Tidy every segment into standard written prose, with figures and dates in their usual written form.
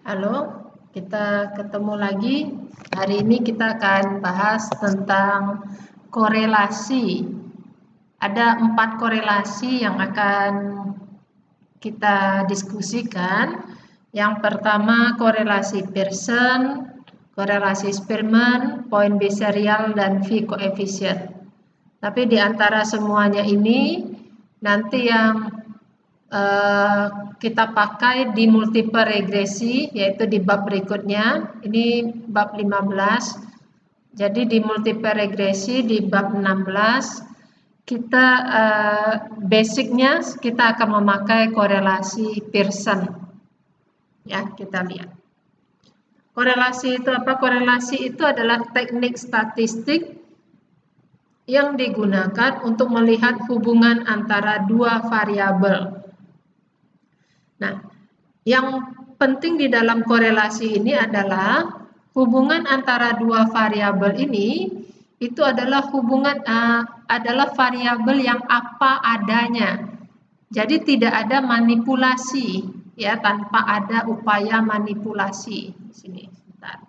Halo, kita ketemu lagi. Hari ini kita akan bahas tentang korelasi. Ada 4 korelasi yang akan kita diskusikan. Yang pertama korelasi Pearson, korelasi Spearman, point B serial, dan V coefficient. Tapi di antara semuanya ini nanti yang kita pakai di multiple regresi, yaitu di bab berikutnya. Ini bab 15. Jadi di multiple regresi di bab 16 kita basicnya kita akan memakai korelasi Pearson. Ya, kita lihat. Korelasi itu apa? Korelasi itu adalah teknik statistik yang digunakan untuk melihat hubungan antara dua variabel. Nah, yang penting di dalam korelasi ini adalah hubungan antara dua variabel ini itu adalah hubungan adalah variabel yang apa adanya. Jadi tidak ada manipulasi, ya, tanpa ada upaya manipulasi. Di sini, sebentar.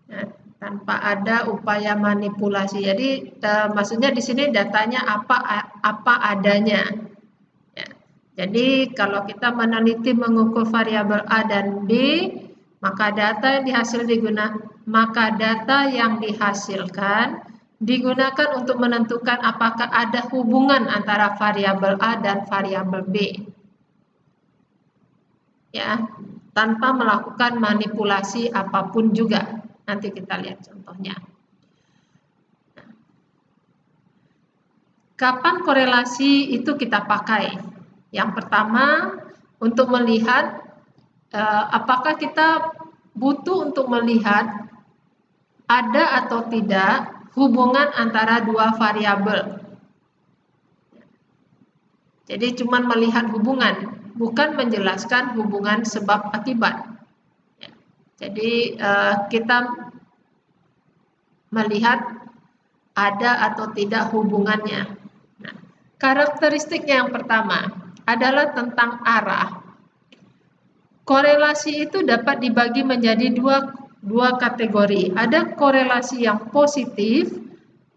Nah, tanpa ada upaya manipulasi. Jadi maksudnya di sini datanya apa adanya. Ya. Jadi kalau kita meneliti mengukur variabel A dan B, maka data yang dihasilkan digunakan untuk menentukan apakah ada hubungan antara variabel A dan variabel B. Ya, tanpa melakukan manipulasi apapun juga. Nanti kita lihat contohnya. Kapan korelasi itu kita pakai? Yang pertama, untuk melihat apakah kita butuh untuk melihat ada atau tidak hubungan antara dua variabel. Jadi cuma melihat hubungan, bukan menjelaskan hubungan sebab akibat. Jadi kita melihat ada atau tidak hubungannya. Nah, karakteristiknya yang pertama adalah tentang arah. Korelasi itu dapat dibagi menjadi dua kategori. Ada korelasi yang positif,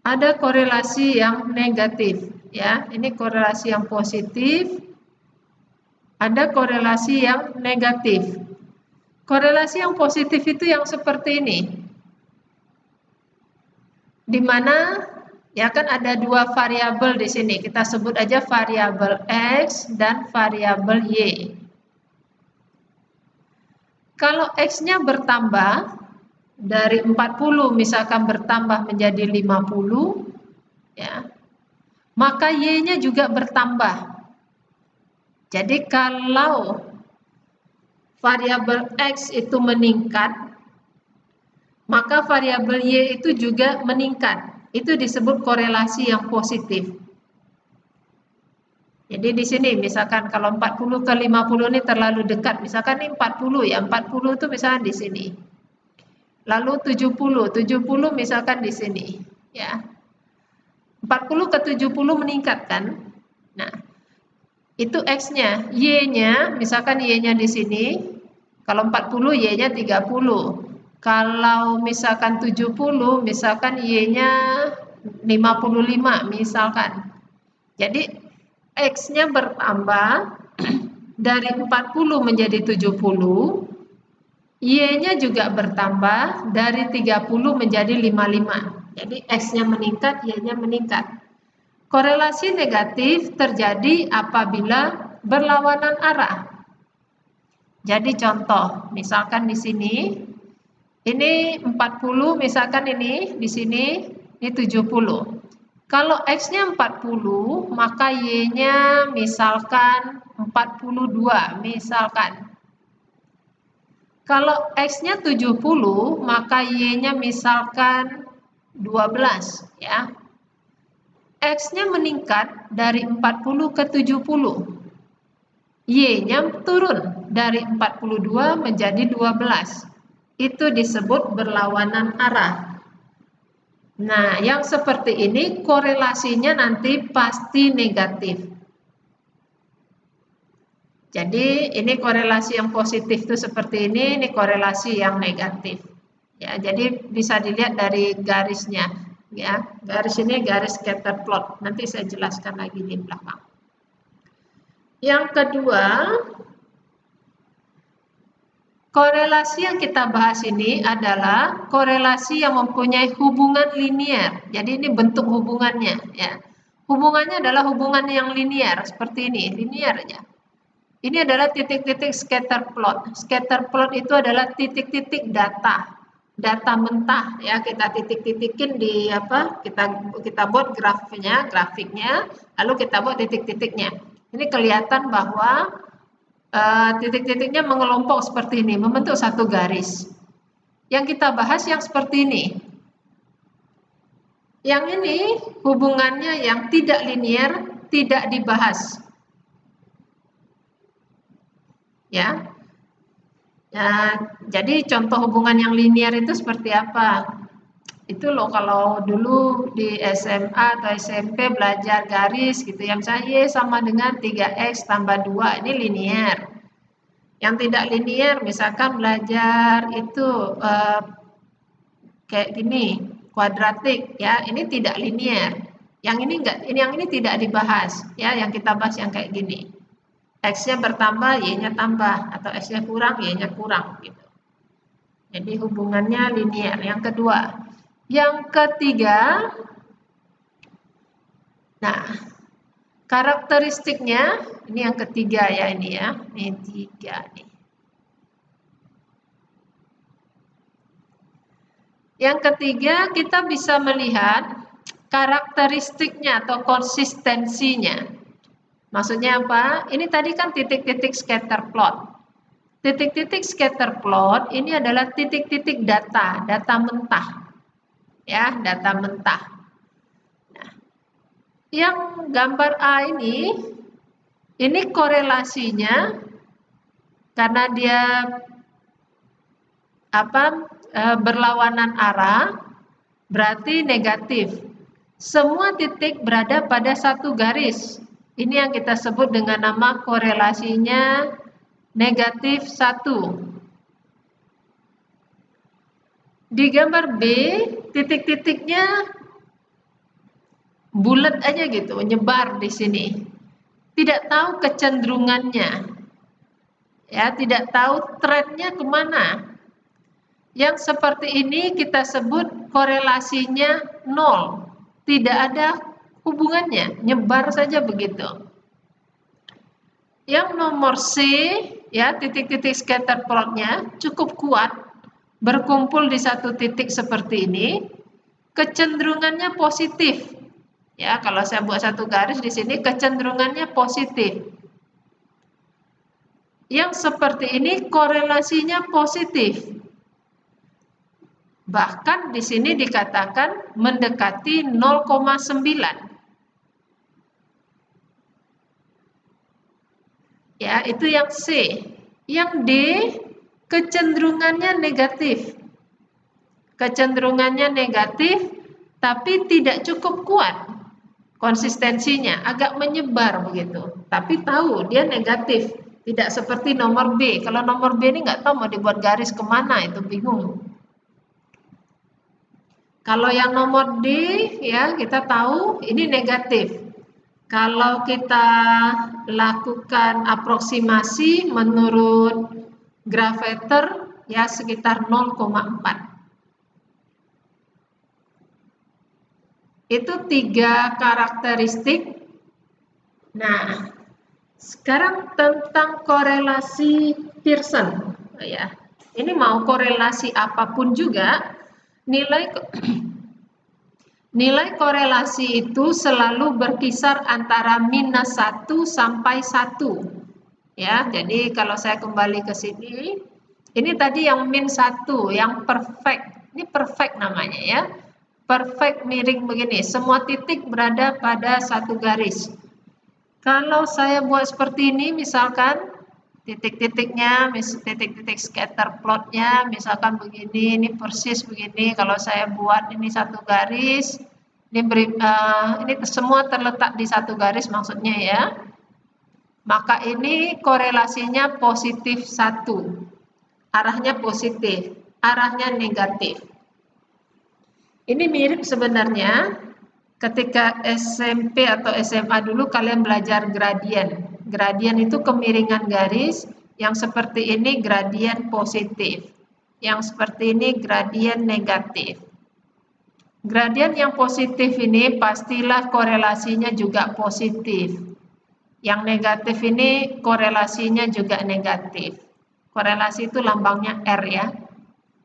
ada korelasi yang negatif. Ya, ini korelasi yang positif, ada korelasi yang negatif. Korelasi yang positif itu yang seperti ini, di mana ya kan ada dua variabel di sini. Kita sebut aja variabel X dan variabel Y. Kalau X-nya bertambah dari 40 misalkan bertambah menjadi 50, ya, maka Y-nya juga bertambah. Jadi kalau variabel X itu meningkat, maka variabel Y itu juga meningkat. Itu disebut korelasi yang positif. Jadi di sini misalkan kalau 40 ke 50 ini terlalu dekat, misalkan ini 40 ya, 40 itu misalkan di sini. Lalu 70 misalkan di sini, ya. 40 ke 70 meningkat kan? Nah, itu X-nya, Y-nya, misalkan Y-nya di sini, kalau 40 Y-nya 30. Kalau misalkan 70, misalkan Y-nya 55 misalkan. Jadi X-nya bertambah dari 40 menjadi 70, Y-nya juga bertambah dari 30 menjadi 55. Jadi X-nya meningkat, Y-nya meningkat. Korelasi negatif terjadi apabila berlawanan arah. Jadi contoh, misalkan di sini, ini 40, misalkan ini di sini, ini 70. Kalau X-nya 40, maka Y-nya misalkan 42, misalkan. Kalau X-nya 70, maka Y-nya misalkan 12, ya. X-nya meningkat dari 40 ke 70. Y-nya turun dari 42 menjadi 12. Itu disebut berlawanan arah. Nah, yang seperti ini korelasinya nanti pasti negatif. Jadi ini korelasi yang positif itu seperti ini korelasi yang negatif. Ya, jadi bisa dilihat dari garisnya. Ya, garis ini garis scatter plot. Nanti saya jelaskan lagi di belakang. Yang kedua, korelasi yang kita bahas ini adalah korelasi yang mempunyai hubungan linear. Jadi ini bentuk hubungannya, ya. Hubungannya adalah hubungan yang linear seperti ini, linear aja. Ini adalah titik-titik scatter plot. Scatter plot itu adalah titik-titik data, data mentah, ya. Kita titik-titikin di apa? Kita buat grafiknya, lalu kita buat titik-titiknya. Ini kelihatan bahwa titik-titiknya mengelompok seperti ini, membentuk satu garis. Yang kita bahas yang seperti ini. Yang ini hubungannya yang tidak linear, tidak dibahas. Ya. Jadi contoh hubungan yang linear itu seperti apa? Itu loh kalau dulu di SMA atau SMP belajar garis gitu ya, misalnya Y sama dengan 3X tambah 2, ini linear. Yang tidak linear misalkan belajar itu kayak gini, kuadratik ya, ini tidak linear. Yang ini enggak, yang ini tidak dibahas ya, yang kita bahas yang kayak gini. X-nya bertambah, Y-nya tambah, atau X-nya kurang, Y-nya kurang gitu. Jadi hubungannya linear. Yang kedua. Yang ketiga, nah karakteristiknya, ini yang ketiga ya ini ya, ini 3 nih. Yang ketiga kita bisa melihat karakteristiknya atau konsistensinya. Maksudnya apa? Ini tadi kan titik-titik scatter plot. Titik-titik scatter plot ini adalah titik-titik data, data mentah. Ya, data mentah. Nah, yang gambar A ini korelasinya karena dia berlawanan arah, berarti negatif. Semua titik berada pada satu garis. Ini yang kita sebut dengan nama korelasinya negatif 1. Di gambar B, titik-titiknya bulat aja gitu, menyebar di sini. Tidak tahu kecenderungannya. Ya, tidak tahu trennya kemana. Yang seperti ini kita sebut korelasinya 0. Tidak ada hubungannya, nyebar saja begitu. Yang nomor C, ya, titik-titik scatter plotnya cukup kuat, berkumpul di satu titik seperti ini, kecenderungannya positif. Ya, kalau saya buat satu garis di sini kecenderungannya positif. Yang seperti ini korelasinya positif. Bahkan di sini dikatakan mendekati 0,9. Ya, itu yang C. Yang D, kecenderungannya negatif. Kecenderungannya negatif, tapi tidak cukup kuat. Konsistensinya agak menyebar begitu. Tapi tahu dia negatif. Tidak seperti nomor B. Kalau nomor B ini nggak tahu mau dibuat garis kemana, itu bingung. Kalau yang nomor D, ya kita tahu ini negatif. Kalau kita lakukan aproksimasi menurut grafeter, ya sekitar 0,4. Itu 3 karakteristik. Nah, sekarang tentang korelasi Pearson. Ya, ini mau korelasi apapun juga, nilai korelasi itu selalu berkisar antara minus 1 sampai 1. Ya, jadi kalau saya kembali ke sini, ini tadi yang min 1, yang perfect. Ini perfect namanya ya. Perfect miring begini, semua titik berada pada satu garis. Kalau saya buat seperti ini, misalkan titik-titiknya, titik-titik scatter plotnya, misalkan begini, ini persis begini. Kalau saya buat ini satu garis, ini semua terletak di satu garis maksudnya ya. maka ini korelasinya positif 1. Arahnya positif, arahnya negatif. Ini mirip sebenarnya ketika SMP atau SMA dulu kalian belajar gradien. Gradien itu kemiringan garis, yang seperti ini gradien positif. Yang seperti ini gradien negatif. Gradien yang positif ini pastilah korelasinya juga positif. Yang negatif ini korelasinya juga negatif. Korelasi itu lambangnya R ya.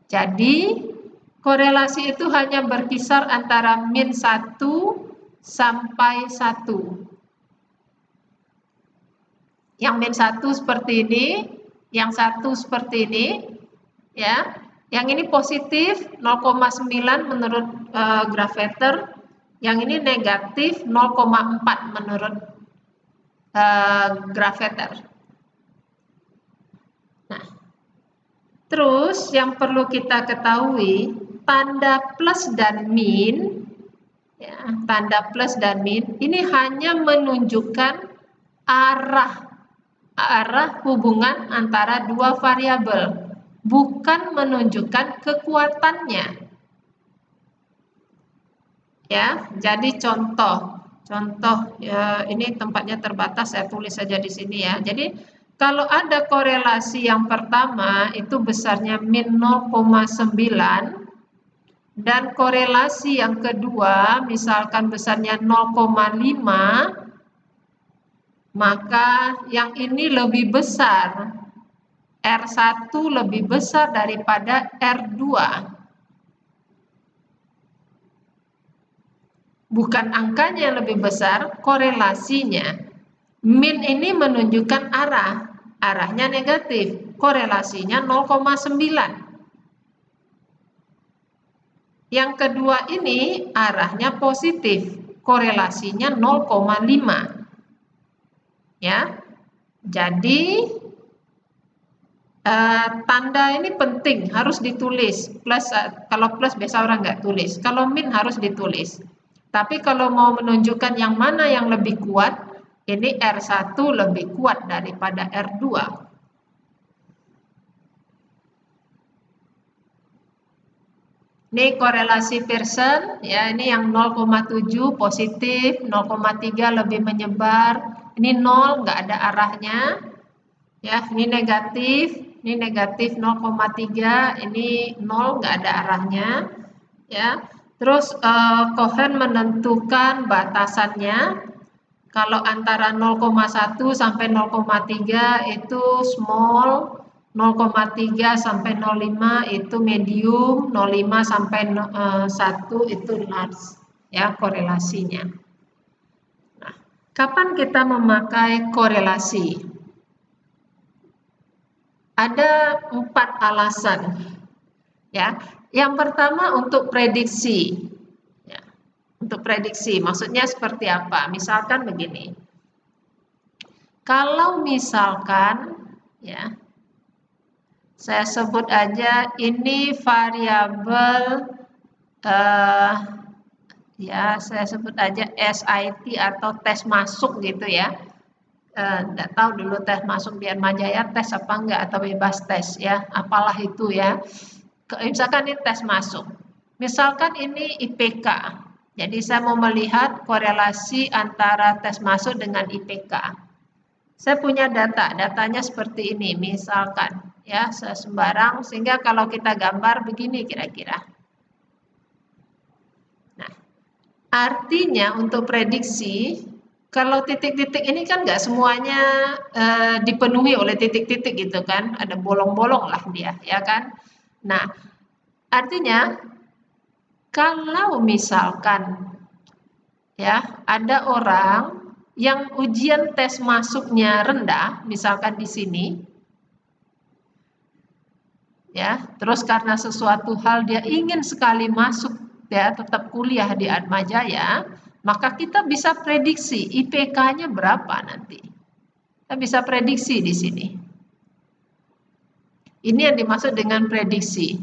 Jadi korelasi itu hanya berkisar antara min 1 sampai 1. Yang min 1 seperti ini, yang 1 seperti ini, ya. Yang ini positif 0,9 menurut gravemeter, yang ini negatif 0,4 menurut gravemeter. Nah, terus yang perlu kita ketahui, tanda plus dan min, ya, tanda plus dan min ini hanya menunjukkan arah hubungan antara dua variabel, bukan menunjukkan kekuatannya. Ya, jadi contoh ya, ini tempatnya terbatas, saya tulis saja di sini ya. Jadi kalau ada korelasi yang pertama itu besarnya min 0,9 dan korelasi yang kedua misalkan besarnya 0,5, maka yang ini lebih besar. R1 lebih besar daripada R2. Bukan angkanya yang lebih besar, korelasinya. Min ini menunjukkan arah, arahnya negatif, korelasinya 0,9. Yang kedua ini arahnya positif, korelasinya 0,5. Ya. Jadi tanda ini penting, harus ditulis. Plus, kalau plus biasa orang nggak tulis. Kalau min harus ditulis. Tapi kalau mau menunjukkan yang mana yang lebih kuat, ini R1 lebih kuat daripada R2. Ini korelasi Pearson, ya, ini yang 0,7 positif, 0,3 lebih menyebar. Ini 0 nggak ada arahnya. Ya, ini negatif 0,3, ini 0 nggak ada arahnya, ya. Terus Cohen menentukan batasannya. Kalau antara 0,1 sampai 0,3 itu small, 0,3 sampai 0,5 itu medium, 0,5 sampai 1 itu large, ya, korelasinya. Nah, kapan kita memakai korelasi? Ada 4 alasan, ya. Yang pertama untuk prediksi, ya. Untuk prediksi, maksudnya seperti apa? Misalkan begini, kalau misalkan, ya, saya sebut aja ini variabel, ya, saya sebut aja SIT atau tes masuk gitu ya. Nggak tahu dulu tes masuk di Atmajaya tes apa enggak atau bebas tes ya, apalah itu ya. Misalkan ini tes masuk, misalkan ini IPK, jadi saya mau melihat korelasi antara tes masuk dengan IPK. Saya punya datanya seperti ini, misalkan ya, sembarang, sehingga kalau kita gambar begini kira-kira. Nah, artinya untuk prediksi, kalau titik-titik ini kan nggak semuanya dipenuhi oleh titik-titik gitu kan, ada bolong-bolong lah dia, ya kan. Nah, artinya kalau misalkan ya ada orang yang ujian tes masuknya rendah, misalkan di sini, ya, terus karena sesuatu hal dia ingin sekali masuk, ya, tetap kuliah di Atmajaya, maka kita bisa prediksi IPK-nya berapa nanti. Kita bisa prediksi di sini. Ini yang dimaksud dengan prediksi.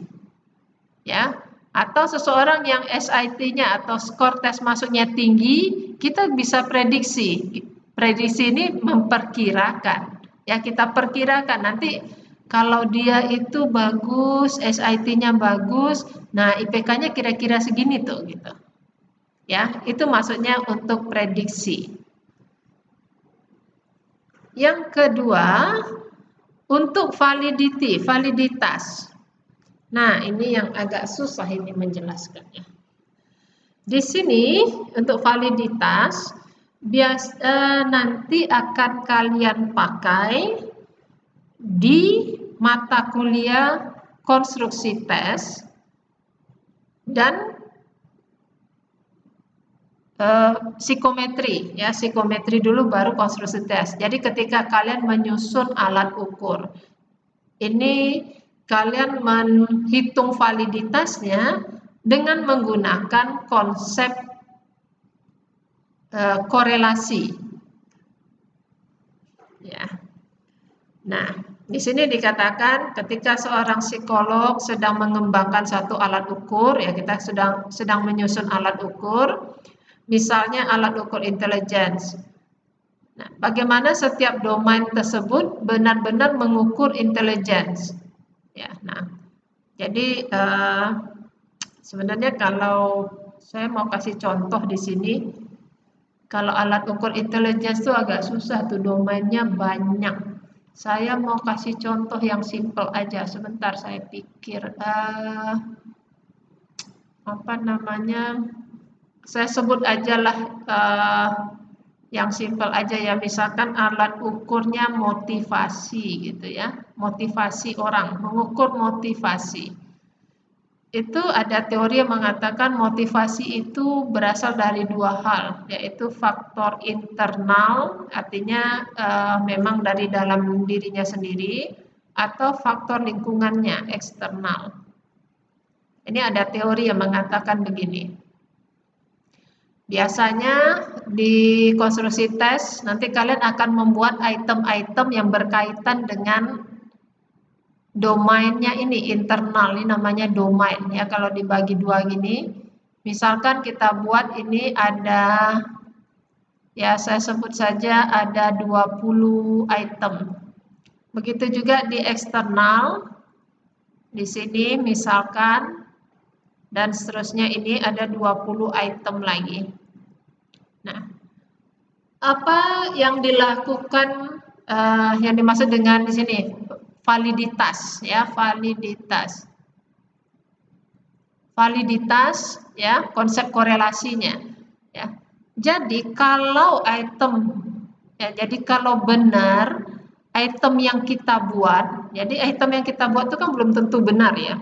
Ya, atau seseorang yang SIT-nya atau skor tes masuknya tinggi, kita bisa prediksi prediksi ini memperkirakan. Ya, kita perkirakan nanti kalau dia itu bagus, SIT-nya bagus, nah IPK-nya kira-kira segini tuh gitu. Ya, itu maksudnya untuk prediksi. Yang kedua, untuk validitas. Nah, ini yang agak susah ini menjelaskannya. Di sini untuk validitas nanti akan kalian pakai di mata kuliah konstruksi tes dan psikometri, ya, psikometri dulu baru konstruksi tes. Jadi ketika kalian menyusun alat ukur, ini kalian menghitung validitasnya dengan menggunakan konsep korelasi. Ya. Nah, di sini dikatakan ketika seorang psikolog sedang mengembangkan satu alat ukur, ya kita sedang menyusun alat ukur, misalnya alat ukur intelligence. Nah, bagaimana setiap domain tersebut benar-benar mengukur intelligence. Ya, nah, jadi sebenarnya kalau saya mau kasih contoh di sini, kalau alat ukur intelligence itu agak susah tuh, domainnya banyak. Saya mau kasih contoh yang simple aja. Sebentar saya pikir apa namanya. Saya sebut aja lah yang simple aja ya. Misalkan alat ukurnya motivasi gitu ya. Motivasi orang, mengukur motivasi. Itu ada teori yang mengatakan motivasi itu berasal dari dua hal, yaitu faktor internal, artinya memang dari dalam dirinya sendiri, atau faktor lingkungannya, eksternal. Ini ada teori yang mengatakan begini. Biasanya di konstruksi tes nanti kalian akan membuat item-item yang berkaitan dengan domainnya ini internal, ini namanya domain ya. Kalau dibagi dua gini, misalkan kita buat ini ada, ya saya sebut saja ada 20 item. Begitu juga di eksternal, di sini misalkan, dan seterusnya ini ada 20 item lagi. Nah, apa yang dilakukan, yang dimaksud dengan di sini validitas, ya, validitas ya, konsep korelasinya ya. Jadi kalau kalau benar item yang kita buat, jadi item yang kita buat itu kan belum tentu benar ya.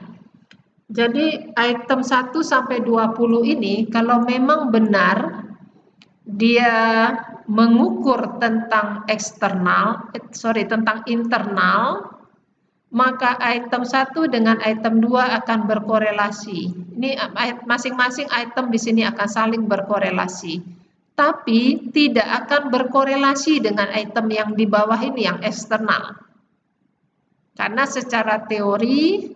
Jadi item 1 sampai 20 ini kalau memang benar dia mengukur tentang tentang internal, maka item 1 dengan item 2 akan berkorelasi. Ini masing-masing item di sini akan saling berkorelasi. Tapi tidak akan berkorelasi dengan item yang di bawah ini yang eksternal. Karena secara teori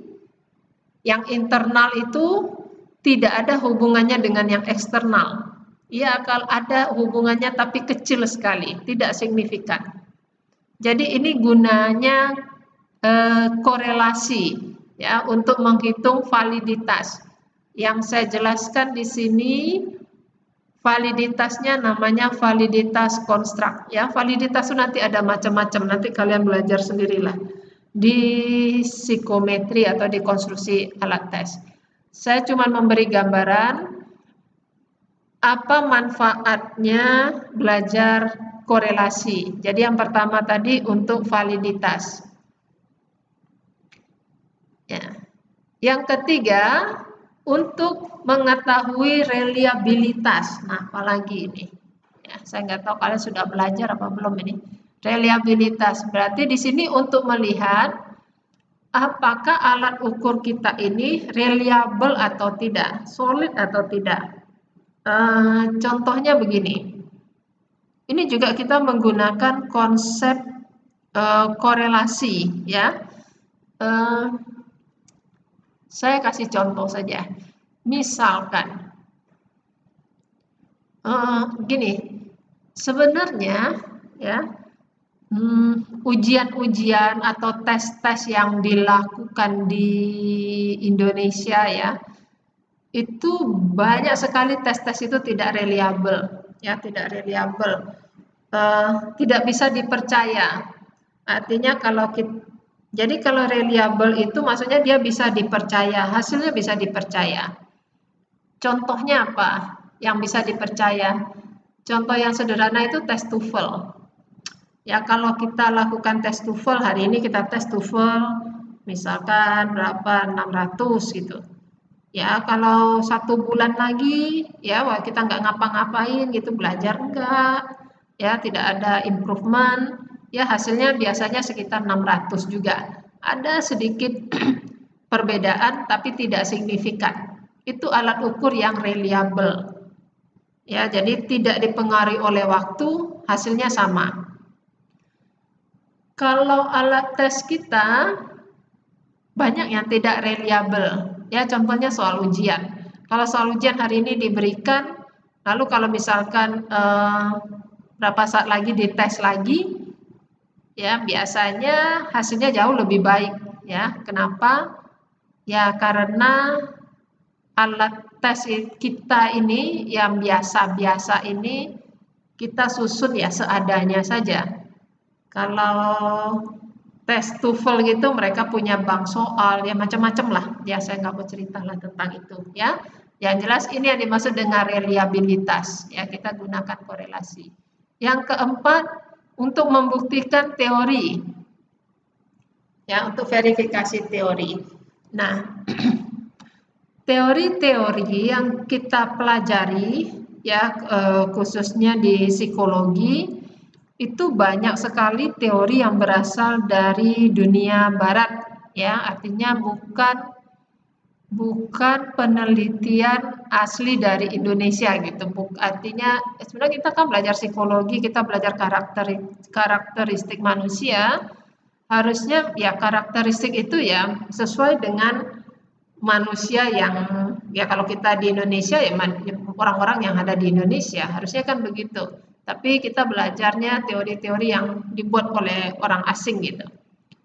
yang internal itu tidak ada hubungannya dengan yang eksternal. Ia akan ada hubungannya tapi kecil sekali, tidak signifikan. Jadi ini gunanya korelasi ya untuk menghitung validitas. Yang saya jelaskan di sini validitasnya namanya validitas konstruk ya. Validitas itu nanti ada macam-macam, nanti kalian belajar sendirilah di psikometri atau di konstruksi alat tes. Saya cuma memberi gambaran apa manfaatnya belajar korelasi. Jadi yang pertama tadi untuk validitas. Ya. Yang ketiga untuk mengetahui reliabilitas. Nah, apalagi ini? Ya, saya nggak tahu kalian sudah belajar apa belum ini. Reliabilitas berarti di sini untuk melihat apakah alat ukur kita ini reliable atau tidak, solid atau tidak. Contohnya begini, ini juga kita menggunakan konsep korelasi ya. Saya kasih contoh saja, misalkan gini, sebenarnya ya. Ujian-ujian atau tes-tes yang dilakukan di Indonesia ya, itu banyak sekali tes-tes itu tidak reliable, ya, tidak reliable, tidak bisa dipercaya. Artinya jadi kalau reliable itu maksudnya dia bisa dipercaya, hasilnya bisa dipercaya. Contohnya apa yang bisa dipercaya? Contoh yang sederhana itu tes TOEFL. Ya, kalau kita lakukan tes TOEFL, hari ini kita tes TOEFL misalkan berapa, 600 gitu. Ya, kalau 1 bulan lagi, ya wah kita nggak ngapa-ngapain gitu, belajar enggak, ya tidak ada improvement, ya hasilnya biasanya sekitar 600 juga. Ada sedikit perbedaan tapi tidak signifikan. Itu alat ukur yang reliable. Ya, jadi tidak dipengaruhi oleh waktu, hasilnya sama. Kalau alat tes kita banyak yang tidak reliable. Ya, contohnya soal ujian. Kalau soal ujian hari ini diberikan, lalu kalau misalkan berapa saat lagi dites lagi, ya biasanya hasilnya jauh lebih baik. Ya, kenapa? Ya karena alat tes kita ini yang biasa-biasa ini kita susun ya seadanya saja. Kalau tes TOEFL gitu mereka punya bank soal ya macam-macam lah. Ya saya nggak mau cerita lah tentang itu ya. Yang jelas ini yang dimaksud dengan reliabilitas ya, kita gunakan korelasi. Yang keempat, untuk membuktikan teori. Ya, untuk verifikasi teori. Nah, teori-teori yang kita pelajari ya khususnya di psikologi itu banyak sekali teori yang berasal dari dunia barat ya, artinya bukan penelitian asli dari Indonesia gitu. Artinya sebenarnya kita kan belajar psikologi, kita belajar karakteristik manusia, harusnya ya karakteristik itu ya sesuai dengan manusia yang ya kalau kita di Indonesia ya orang-orang yang ada di Indonesia harusnya kan begitu. Tapi kita belajarnya teori-teori yang dibuat oleh orang asing gitu.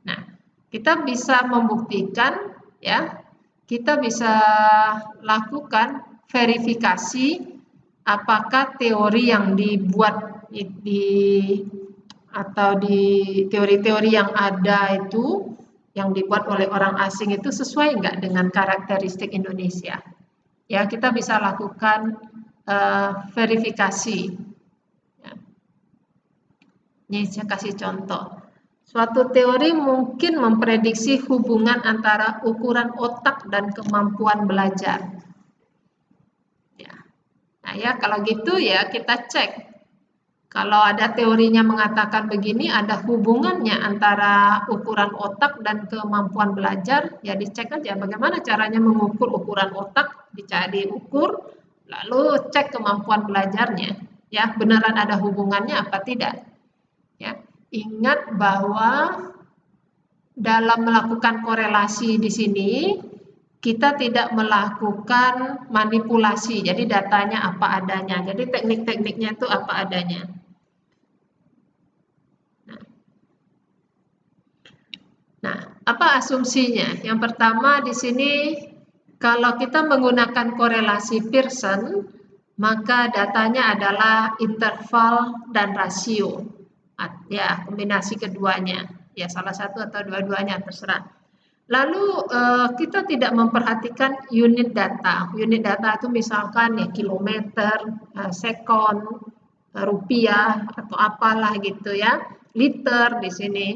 Nah, kita bisa membuktikan ya, kita bisa lakukan verifikasi apakah teori yang dibuat atau di teori-teori yang ada itu yang dibuat oleh orang asing itu sesuai enggak dengan karakteristik Indonesia. Ya, kita bisa lakukan verifikasi. Ya. Ini saya kasih contoh. Suatu teori mungkin memprediksi hubungan antara ukuran otak dan kemampuan belajar. Ya. Nah ya kalau gitu ya kita cek. Kalau ada teorinya mengatakan begini, ada hubungannya antara ukuran otak dan kemampuan belajar, ya dicek aja bagaimana caranya mengukur ukuran otak, dicari ukur, lalu cek kemampuan belajarnya, ya beneran ada hubungannya apa tidak. Ya, ingat bahwa dalam melakukan korelasi di sini kita tidak melakukan manipulasi, jadi datanya apa adanya, jadi teknik-tekniknya itu apa adanya. Nah, apa asumsinya? Yang pertama di sini kalau kita menggunakan korelasi Pearson, maka datanya adalah interval dan rasio. Ya, kombinasi keduanya. Ya, salah satu atau dua-duanya terserah. Lalu kita tidak memperhatikan unit data. Unit data itu misalkan ya kilometer, sekon, rupiah atau apalah gitu ya, liter di sini.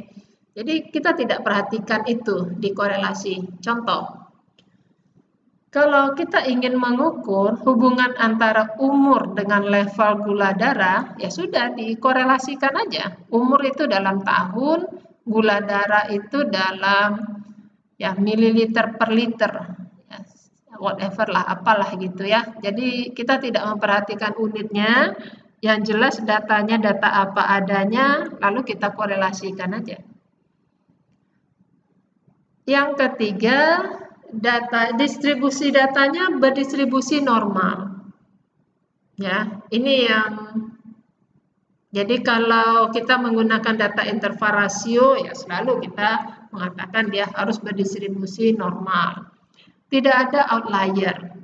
Jadi kita tidak perhatikan itu di korelasi. Contoh, kalau kita ingin mengukur hubungan antara umur dengan level gula darah, ya sudah dikorelasikan aja. Umur itu dalam tahun, gula darah itu dalam ya mililiter per liter, ya, whatever lah, apalah gitu ya. Jadi kita tidak memperhatikan unitnya, yang jelas datanya data apa adanya, lalu kita korelasikan aja. Yang ketiga, distribusi datanya berdistribusi normal. Ya, ini yang Jadi kalau kita menggunakan data interval rasio, ya selalu kita mengatakan dia harus berdistribusi normal. Tidak ada outlier.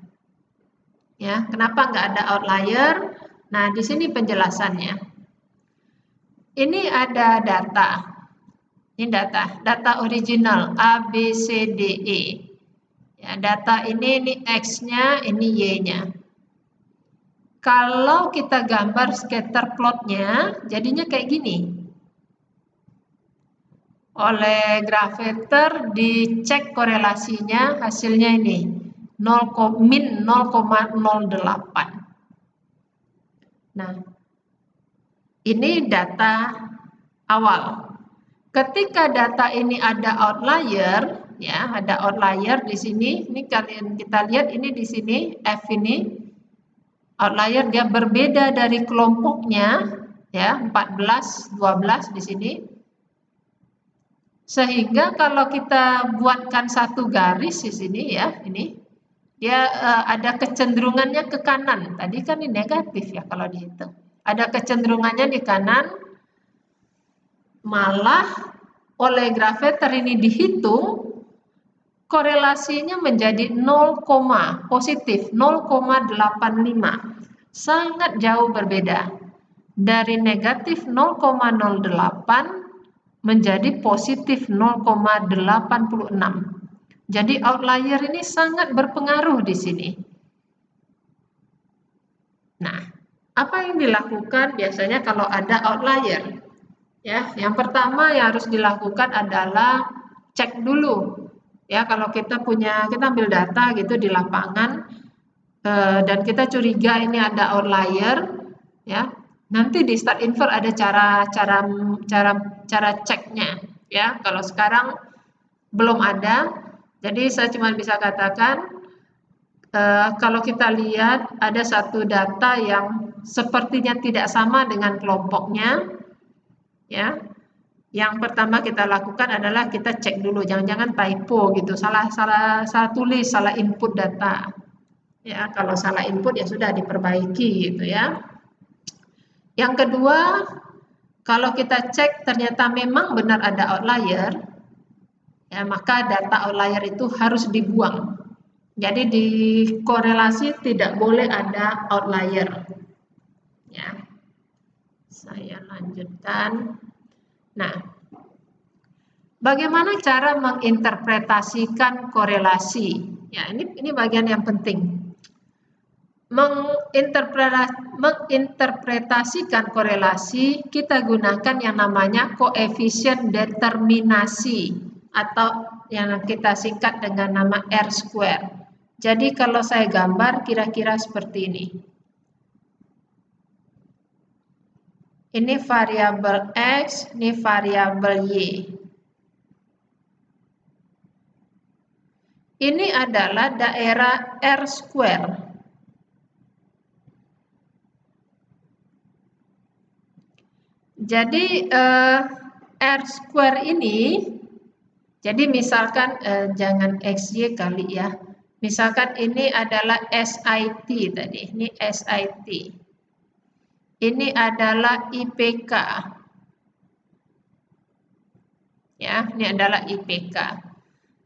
Ya, kenapa nggak ada outlier? Nah, di sini penjelasannya. Ini ada data. Ini data original A, B, C, D, E. Ya, data ini X-nya, ini Y-nya. Kalau kita gambar scatter plotnya, jadinya kayak gini. Oleh grafeter dicek korelasinya, hasilnya ini min 0,08. Nah, ini data awal. Ketika data ini ada outlier, ya, ada outlier di sini. Ini kalian kita lihat ini di sini F ini outlier dia berbeda dari kelompoknya, ya, 14, 12 di sini. Sehingga kalau kita buatkan satu garis di sini, ya, ini dia ada kecenderungannya ke kanan. Tadi kan ini negatif ya kalau dihitung. Ada kecenderungannya di kanan, malah oleh grafeter ini dihitung korelasinya menjadi 0, positif 0,85. Sangat jauh berbeda. Dari negatif 0,08 menjadi positif 0,86. Jadi outlier ini sangat berpengaruh di sini. Nah, apa yang dilakukan biasanya kalau ada outlier? Ya, yang pertama yang harus dilakukan adalah cek dulu. Ya, kalau kita ambil data gitu di lapangan dan kita curiga ini ada outlier, ya. Nanti di start infer ada cara ceknya, ya. Kalau sekarang belum ada, jadi saya cuma bisa katakan kalau kita lihat ada satu data yang sepertinya tidak sama dengan kelompoknya, ya. Yang pertama kita lakukan adalah kita cek dulu, jangan-jangan typo gitu, salah tulis, salah input data. Ya, kalau salah input ya sudah diperbaiki gitu ya. Yang kedua, kalau kita cek ternyata memang benar ada outlier, ya maka data outlier itu harus dibuang. Jadi di korelasi tidak boleh ada outlier. Ya. Saya lanjutkan. Nah, bagaimana cara menginterpretasikan korelasi? Ya, ini bagian yang penting. Menginterpretasikan korelasi, kita gunakan yang namanya koefisien determinasi atau yang kita singkat dengan nama R-square. Jadi kalau saya gambar kira-kira seperti ini. Ini variabel X, ini variabel Y. Ini adalah daerah R-square. Jadi R-square ini, jadi misalkan jangan XY kali ya. Misalkan ini adalah SIT tadi, ini SIT. Ini adalah IPK. Ya, ini adalah IPK.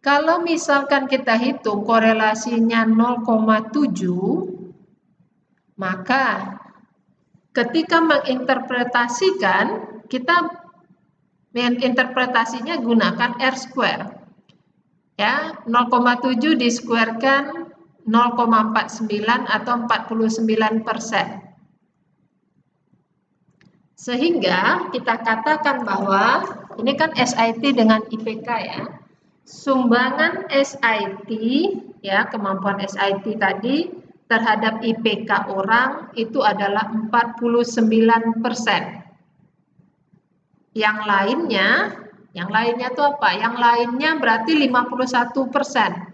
Kalau misalkan kita hitung korelasinya 0,7, maka ketika menginterpretasikan, kita menginterpretasinya gunakan R-square. Ya, 0,7 diskuerkan 0,49 atau 49%. Sehingga kita katakan bahwa ini kan SIT dengan IPK ya. Sumbangan SIT ya, kemampuan SIT tadi terhadap IPK orang itu adalah 49%. Yang lainnya itu apa? Yang lainnya berarti 51%.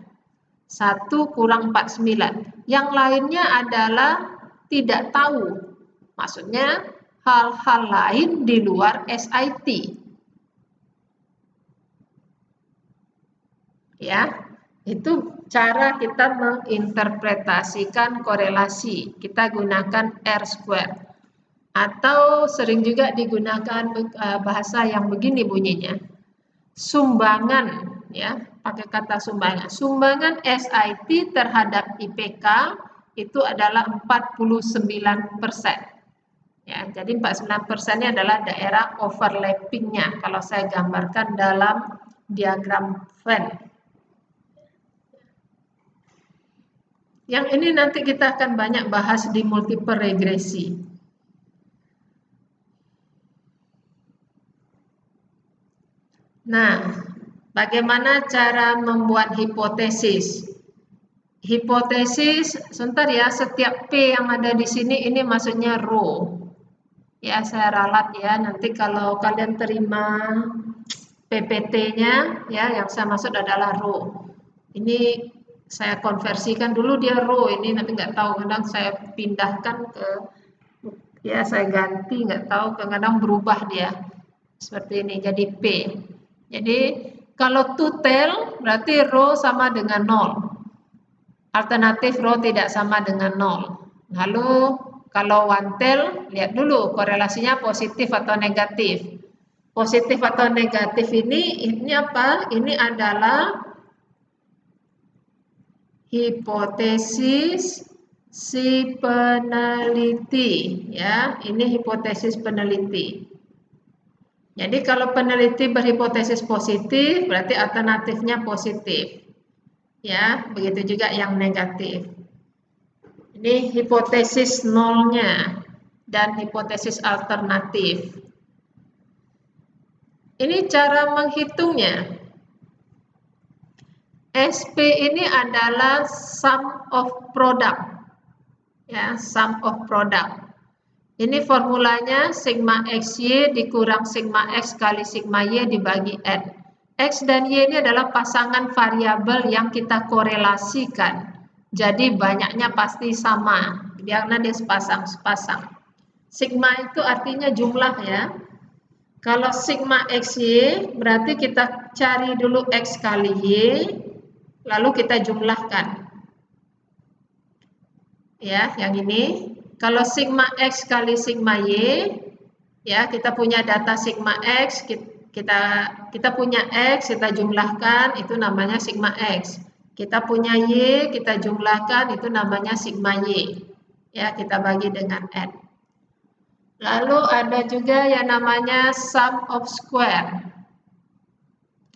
1 kurang 49. Yang lainnya adalah tidak tahu. Maksudnya hal-hal lain di luar SIT. Ya, itu cara kita menginterpretasikan korelasi. Kita gunakan R-square. Atau sering juga digunakan bahasa yang begini bunyinya. Sumbangan, ya, pakai kata sumbangan. Sumbangan SIT terhadap IPK itu adalah 49%. Ya, jadi 49%-nya adalah daerah overlapping-nya kalau saya gambarkan dalam diagram Venn. Yang ini nanti kita akan banyak bahas di multiple regresi. Nah, bagaimana cara membuat hipotesis? Hipotesis, sebentar ya, setiap P yang ada di sini ini maksudnya rho. Ya, saya ralat ya, nanti kalau kalian terima PPT-nya, ya, yang saya maksud adalah rho. Ini saya konversikan dulu dia rho, ini nanti nggak tahu, kadang saya pindahkan ke, ya saya ganti, nggak tahu, kadang berubah dia. Seperti ini, jadi P. Jadi kalau two-tail berarti rho sama dengan 0. Alternatif rho tidak sama dengan 0. Lalu kalau one-tail, lihat dulu korelasinya positif atau negatif. Positif atau negatif ini apa? Ini adalah hipotesis si peneliti, ya. Ini hipotesis peneliti. Jadi kalau peneliti berhipotesis positif, berarti alternatifnya positif. Ya, begitu juga yang negatif. Ini hipotesis nolnya dan hipotesis alternatif. Ini cara menghitungnya. SP ini adalah sum of product. Ya, sum of product. Ini formulanya sigma XY dikurang sigma X kali sigma Y dibagi N. X dan Y ini adalah pasangan variabel yang kita korelasikan. Jadi banyaknya pasti sama, karena dia sepasang. Sigma itu artinya jumlah ya. Kalau sigma XY berarti kita cari dulu X kali Y, lalu kita jumlahkan. Ya, yang ini. Kalau sigma X kali sigma Y, ya kita punya data sigma X, kita punya X, kita jumlahkan, itu namanya sigma X. Kita punya Y, kita jumlahkan, itu namanya sigma Y. Ya, kita bagi dengan N. Lalu ada juga yang namanya sum of square.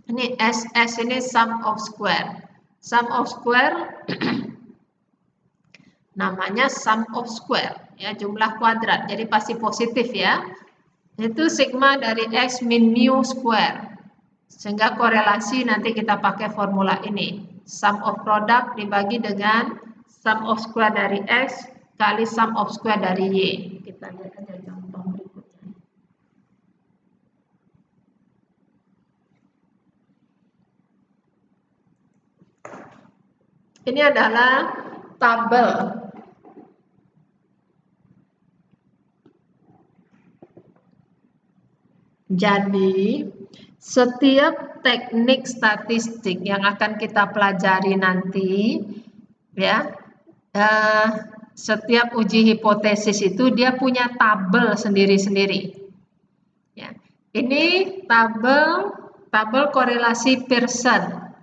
Ini SS ini sum of square. Sum of square namanya sum of square, ya, jumlah kuadrat, jadi pasti positif ya. Itu sigma dari X min mu square, sehingga korelasi nanti kita pakai formula ini, sum of product dibagi dengan sum of square dari X kali sum of square dari Y. Kita lihat aja contoh berikutnya. Ini adalah tabel. Jadi, setiap teknik statistik yang akan kita pelajari nanti, ya, setiap uji hipotesis itu dia punya tabel sendiri-sendiri. Ya, ini tabel korelasi Pearson,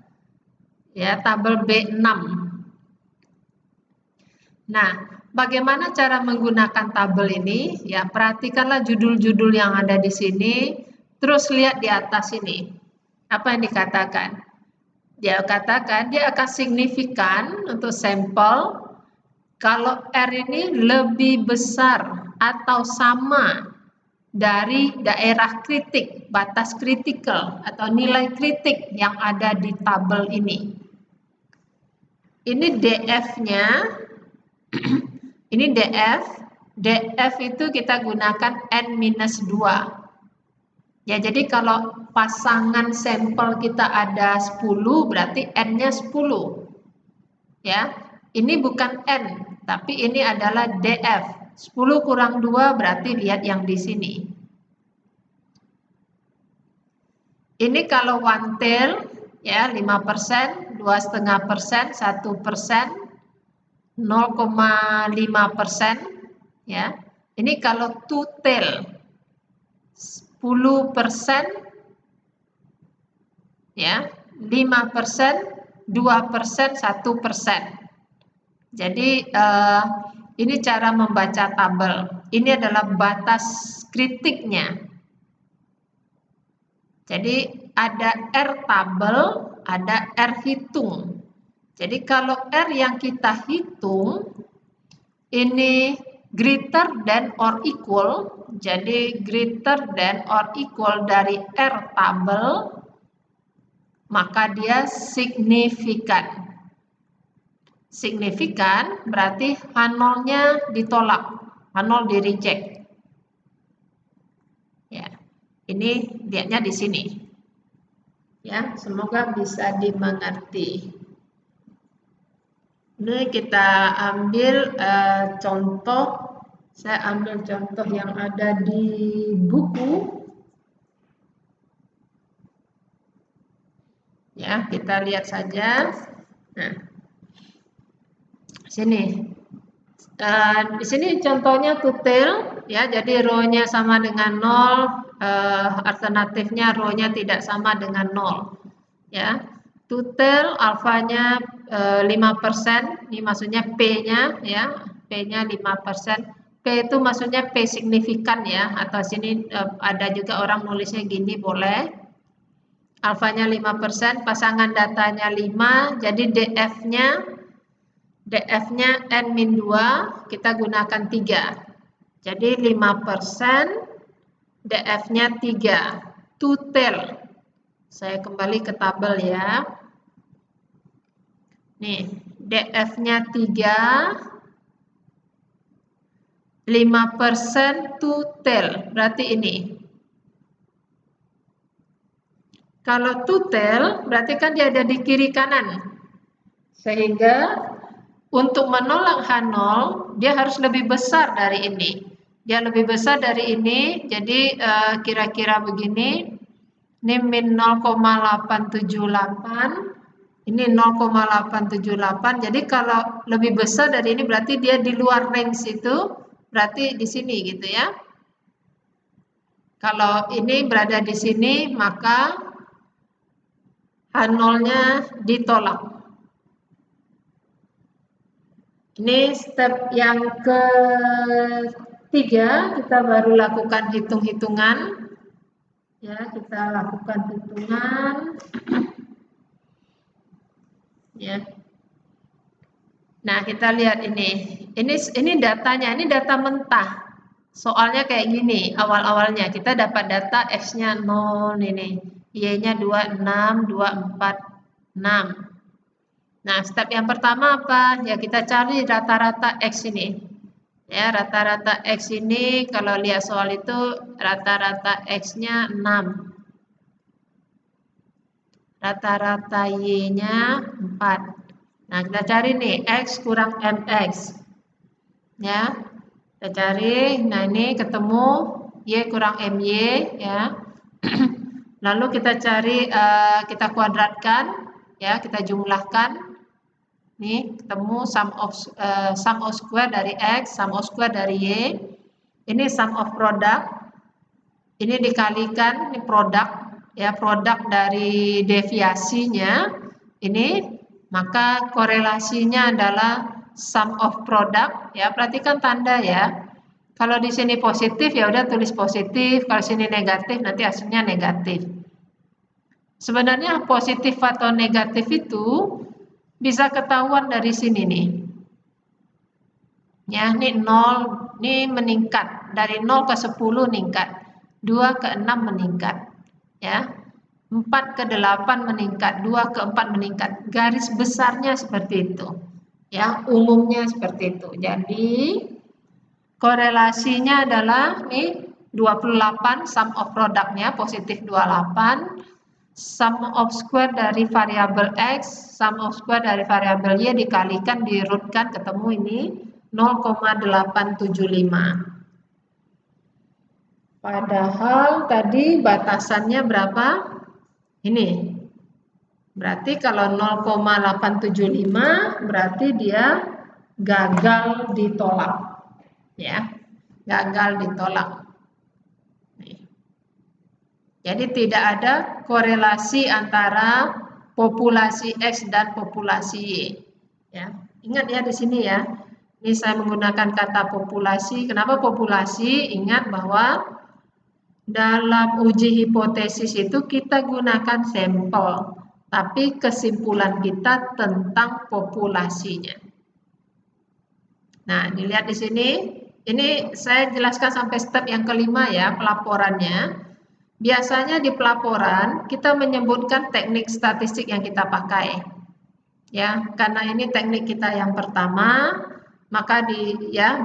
ya, tabel B6. Nah, bagaimana cara menggunakan tabel ini? Ya, perhatikanlah judul-judul yang ada di sini, terus lihat di atas ini. Apa yang dikatakan? Dia katakan dia akan signifikan untuk sampel kalau R ini lebih besar atau sama dari daerah kritik, batas kritikal atau nilai kritik yang ada di tabel ini. Ini DF-nya. Ini DF itu kita gunakan N-2. Ya, jadi kalau pasangan sampel kita ada 10, berarti N-nya 10. Ya, ini bukan N, tapi ini adalah DF. 10 kurang 2 berarti lihat yang di sini. Ini kalau one tail, ya 5%, 2,5%, 1%, 0,5%, ya. Ini kalau total 10%, ya, 5%, 2%, 1%. Jadi ini cara membaca tabel. Ini adalah batas kritiknya. Jadi ada R tabel, ada R hitung. Jadi kalau R yang kita hitung ini greater than or equal, jadi greater than or equal dari R tabel, maka dia signifikan. Signifikan berarti H0-nya ditolak, H0 di reject. Ya, ini lihatnya di sini. Ya, semoga bisa dimengerti. Ini kita ambil contoh. Saya ambil contoh yang ada di buku. Ya, kita lihat saja. Nah, sini. Di sini contohnya total, ya. Jadi row-nya sama dengan 0, alternatifnya row-nya tidak sama dengan 0. Ya. Total alfanya 5%, ini maksudnya P-nya, ya. P-nya 5%. P itu maksudnya P signifikan, ya, atau sini ada juga orang nulisnya gini, boleh. Alfanya 5%, pasangan datanya 5, jadi DF-nya N-2, kita gunakan 3. Jadi 5%, DF-nya 3. Total. Saya kembali ke tabel, ya. Nih, DF-nya 3, 5% total, berarti ini. Kalau total, berarti kan dia ada di kiri kanan. Sehingga untuk menolak H0, dia harus lebih besar dari ini. Dia lebih besar dari ini, jadi kira-kira begini. Ini min 0,878, ini 0,878. Jadi kalau lebih besar dari ini berarti dia di luar range itu, berarti di sini gitu, ya. Kalau ini berada di sini, maka H0-nya ditolak. Ini step yang ketiga, kita baru lakukan hitung-hitungan. Ya, kita lakukan hitungan. Ya. Nah, kita lihat ini. Ini datanya, ini data mentah. Soalnya kayak gini, awal-awalnya kita dapat data X-nya 0 ini. Y-nya 26, 24, 6. Nah, step yang pertama apa? Ya, kita cari rata-rata X ini. Ya, rata-rata X ini kalau lihat soal itu rata-rata X-nya 6. Rata-rata Y-nya 4. Nah, kita cari nih X kurang MX. Ya. Kita cari, nah ini ketemu Y kurang MY, ya. Lalu kita cari, kita kuadratkan, ya, kita jumlahkan. Nih, ketemu sum of square dari X, sum of square dari Y. Ini sum of product. Ini dikalikan, ini produk, ya, produk dari deviasinya. Ini, maka korelasinya adalah sum of product, ya. Perhatikan tanda, ya. Kalau di sini positif, ya udah tulis positif. Kalau sini negatif, nanti hasilnya negatif. Sebenarnya positif atau negatif itu bisa ketahuan dari sini nih. Ya, ini 0, ini meningkat. Dari 0 ke 10 meningkat. 2 ke 6 meningkat. Ya. 4 ke 8 meningkat. 2 ke 4 meningkat. Garis besarnya seperti itu. Ya, umumnya seperti itu. Jadi, korelasinya adalah nih 28 sum of produknya positif 28. Sum of square dari variabel X, sum of square dari variabel Y dikalikan, dirutkan, ketemu ini 0,875. Padahal tadi batasannya berapa? Ini. Berarti kalau 0,875 berarti dia gagal ditolak. Ya. gagal, ditolak. Nih. Jadi tidak ada korelasi antara populasi X dan populasi Y. Ya, ingat ya di sini ya. Ini saya menggunakan kata populasi. Kenapa populasi? Ingat bahwa dalam uji hipotesis itu kita gunakan sampel, tapi kesimpulan kita tentang populasinya. Nah, dilihat di sini. Ini saya jelaskan sampai step yang kelima ya, pelaporannya. Biasanya di pelaporan kita menyebutkan teknik statistik yang kita pakai. Ya, karena ini teknik kita yang pertama, maka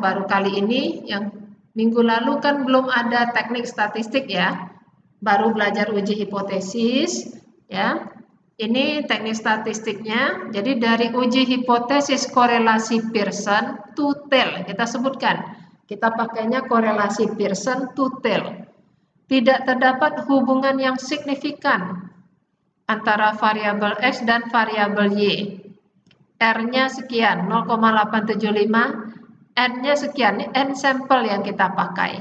baru kali ini, yang minggu lalu kan belum ada teknik statistik ya. Baru belajar uji hipotesis ya. Ini teknik statistiknya. Jadi dari uji hipotesis korelasi Pearson to tail kita sebutkan. Kita pakainya korelasi Pearson to tail. Tidak terdapat hubungan yang signifikan antara variabel X dan variabel Y. R-nya sekian, 0,875, N-nya sekian, N sampel yang kita pakai.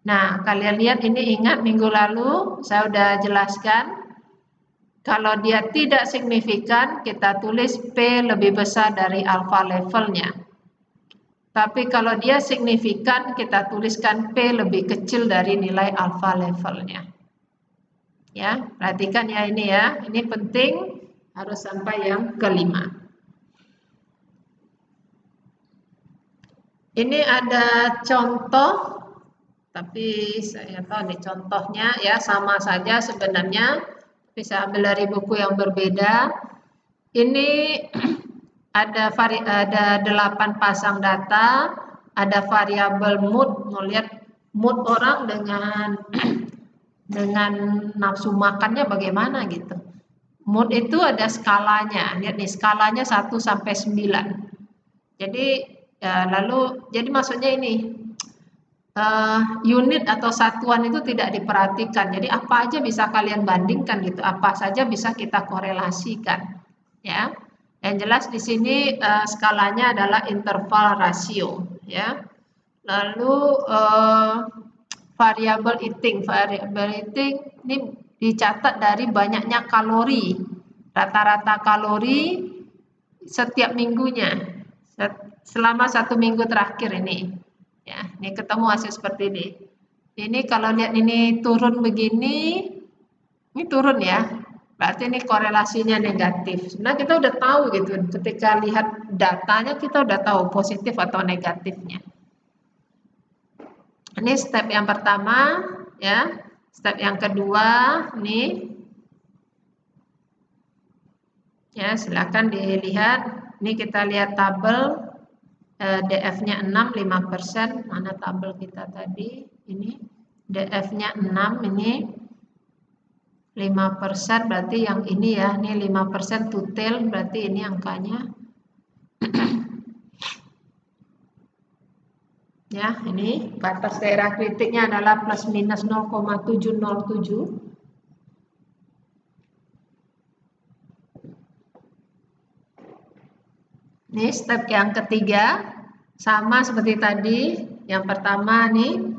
Nah, kalian lihat ini, ingat minggu lalu saya sudah jelaskan, kalau dia tidak signifikan, kita tulis P lebih besar dari alpha levelnya. Tapi kalau dia signifikan, kita tuliskan P lebih kecil dari nilai alpha levelnya. Ya, perhatikan ya ini ya. Ini penting, harus sampai yang kelima. Ini ada contoh, tapi saya tahu nih contohnya ya sama saja sebenarnya. Bisa ambil dari buku yang berbeda. Ini ada 8 pasang data, ada variabel mood, mau lihat mood orang dengan nafsu makannya bagaimana gitu. Mood itu ada skalanya, lihat nih skalanya 1 sampai 9. Jadi jadi maksudnya ini unit atau satuan itu tidak diperhatikan. Jadi apa aja bisa kalian bandingkan gitu, apa saja bisa kita korelasikan. Ya, yang jelas di sini skalanya adalah interval rasio. Ya, lalu variabel eating ini dicatat dari banyaknya kalori, rata-rata kalori setiap minggunya selama 1 minggu terakhir ini. Ya, ini ketemu hasil seperti ini. Ini kalau lihat ini turun begini, ini turun ya. Berarti ini korelasinya negatif. Sebenarnya kita udah tahu gitu, ketika lihat datanya kita udah tahu positif atau negatifnya. Ini step yang pertama ya. Step yang kedua nih. Ya, silakan dilihat. Ini kita lihat tabel. DF-nya 6, 5%, mana tabel kita tadi, ini DF-nya 6, ini 5%, berarti yang ini ya, ini 5% total, berarti ini angkanya. Ya, ini batas daerah kritiknya adalah plus minus 0,707. Ini step yang ketiga, sama seperti tadi. Yang pertama nih,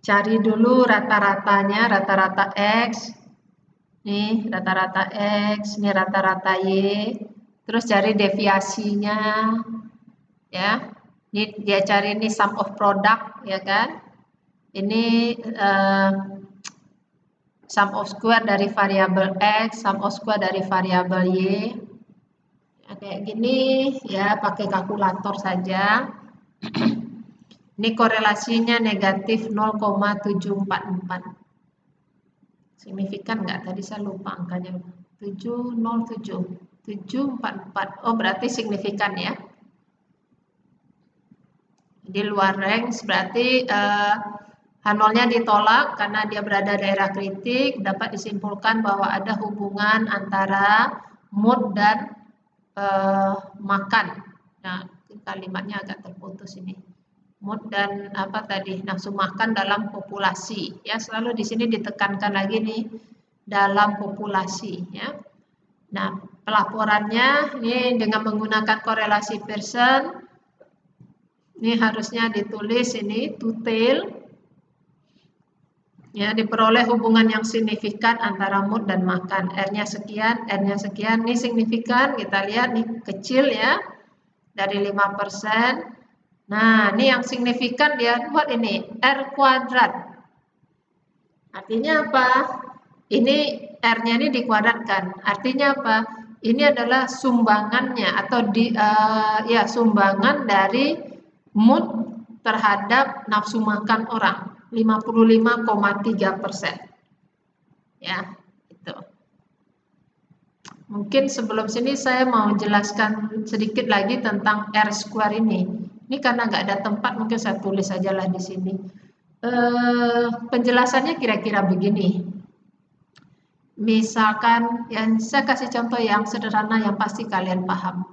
cari dulu rata-ratanya, rata-rata X. Nih, rata-rata X, ini rata-rata Y. Terus cari deviasinya. Ya. Ini dia cari ini sum of product, ya kan? Ini sum of square dari variabel X, sum of square dari variabel Y. Kayak gini ya, pakai kalkulator saja. Ini korelasinya negatif 0,744. Signifikan nggak? Tadi saya lupa angkanya. 707, 744. Oh, berarti signifikan ya. Di luar range berarti H0-nya ditolak karena dia berada daerah kritik. Dapat disimpulkan bahwa ada hubungan antara mood dan makan. Nah, kalimatnya agak terputus ini. Mood dan apa tadi, nafsu makan dalam populasi. Ya, selalu di sini ditekankan lagi nih dalam populasi. Ya. Nah, pelaporannya ini dengan menggunakan korelasi Pearson. Ini harusnya ditulis ini to-tail. Ya, diperoleh hubungan yang signifikan antara mood dan makan. R-nya sekian, R-nya sekian. Ini signifikan, kita lihat nih kecil ya. Dari 5%. Nah, ini yang signifikan dia buat ini R kuadrat. Artinya apa? Ini R-nya ini dikuadratkan. Artinya apa? Ini adalah sumbangannya atau sumbangan dari mood terhadap nafsu makan orang. 55,3%. Ya, itu. Mungkin sebelum sini saya mau jelaskan sedikit lagi tentang R square ini. Ini karena nggak ada tempat, mungkin saya tulis saja lah di sini. Penjelasannya kira-kira begini. Misalkan, yang saya kasih contoh yang sederhana yang pasti kalian paham.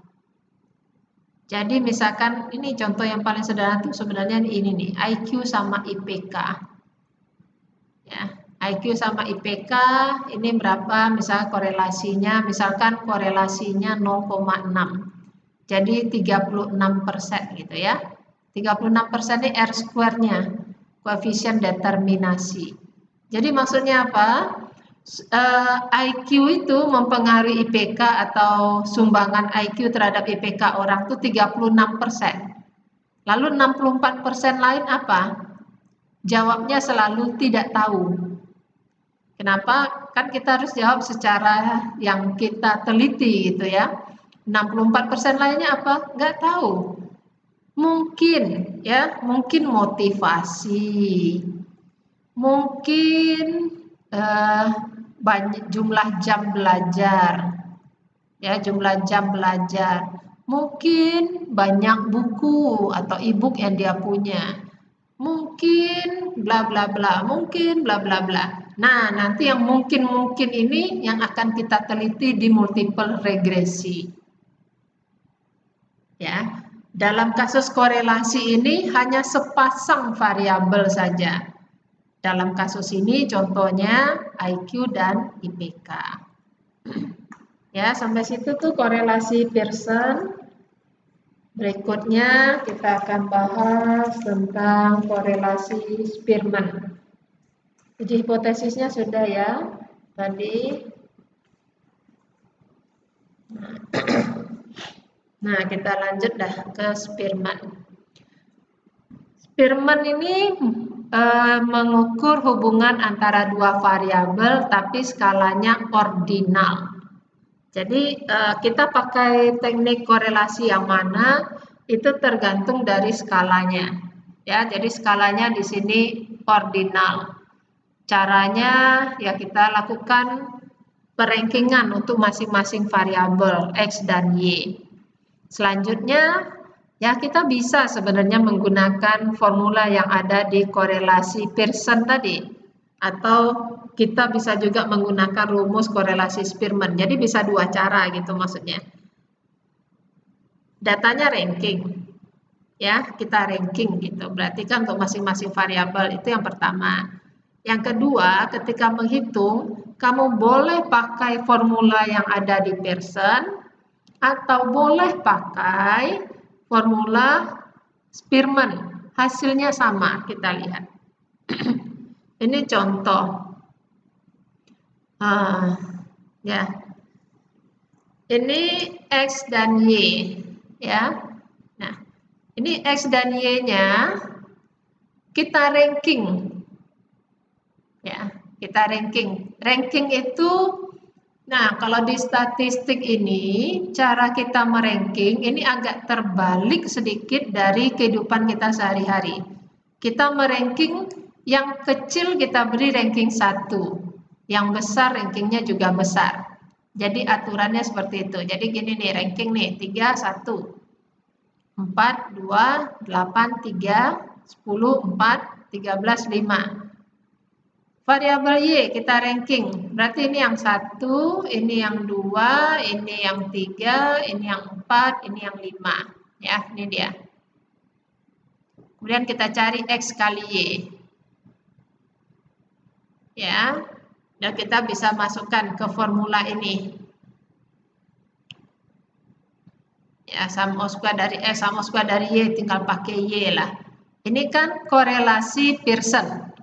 Jadi misalkan ini contoh yang paling sederhana itu sebenarnya ini nih, IQ sama IPK. Ya, IQ sama IPK ini berapa? Misalnya korelasinya, misalkan korelasinya 0,6. Jadi 36% gitu ya. 36% ini R square-nya, koefisien determinasi. Jadi maksudnya apa? IQ itu mempengaruhi IPK atau sumbangan IQ terhadap IPK orang itu 36%. Lalu 64% lain apa? Jawabnya selalu tidak tahu. Kenapa? Kan kita harus jawab secara yang kita teliti gitu ya. 64% lainnya apa? Nggak tahu. Mungkin ya, mungkin motivasi. Mungkin banyak jumlah jam belajar. Ya, jumlah jam belajar. Mungkin banyak buku atau e-book yang dia punya. Mungkin bla bla bla, mungkin bla bla bla. Nah, nanti yang mungkin-mungkin ini yang akan kita teliti di multiple regresi. Ya, dalam kasus korelasi ini hanya sepasang variabel saja. Dalam kasus ini contohnya IQ dan IPK. Ya, sampai situ tuh korelasi Pearson. Berikutnya kita akan bahas tentang korelasi Spearman. Uji hipotesisnya sudah ya tadi. Nah, kita lanjut dah ke Spearman. Spearman ini mengukur hubungan antara dua variabel tapi skalanya ordinal. Jadi kita pakai teknik korelasi yang mana itu tergantung dari skalanya. Ya, jadi skalanya di sini ordinal. Caranya ya kita lakukan perankingan untuk masing-masing variabel X dan Y. Selanjutnya ya kita bisa sebenarnya menggunakan formula yang ada di korelasi Pearson tadi, atau kita bisa juga menggunakan rumus korelasi Spearman. Jadi bisa dua cara gitu maksudnya. Datanya ranking. Ya, kita ranking gitu. Berarti kan untuk masing-masing variabel itu yang pertama. Yang kedua, ketika menghitung, kamu boleh pakai formula yang ada di Pearson atau boleh pakai formula Spearman. Hasilnya sama, kita lihat. Ini contoh. Ya. Ini X dan Y, ya. Nah, ini X dan Y-nya kita ranking. Ya, kita ranking. Ranking itu, nah kalau di statistik ini, cara kita meranking ini agak terbalik sedikit dari kehidupan kita sehari-hari. Kita meranking yang kecil kita beri ranking 1, yang besar rankingnya juga besar. Jadi aturannya seperti itu. Jadi gini nih, ranking nih, 3, 1, 4, 2, 8, 3, 10, 4, 13, 5. Variabel Y kita ranking, berarti ini yang 1, ini yang 2, ini yang 3, ini yang 4, ini yang 5. Ya, ini dia. Kemudian kita cari X kali Y. Ya, dan kita bisa masukkan ke formula ini. Ya, sum O square dari X, sum O square dari Y, tinggal pakai Y lah. Ini kan korelasi Pearson.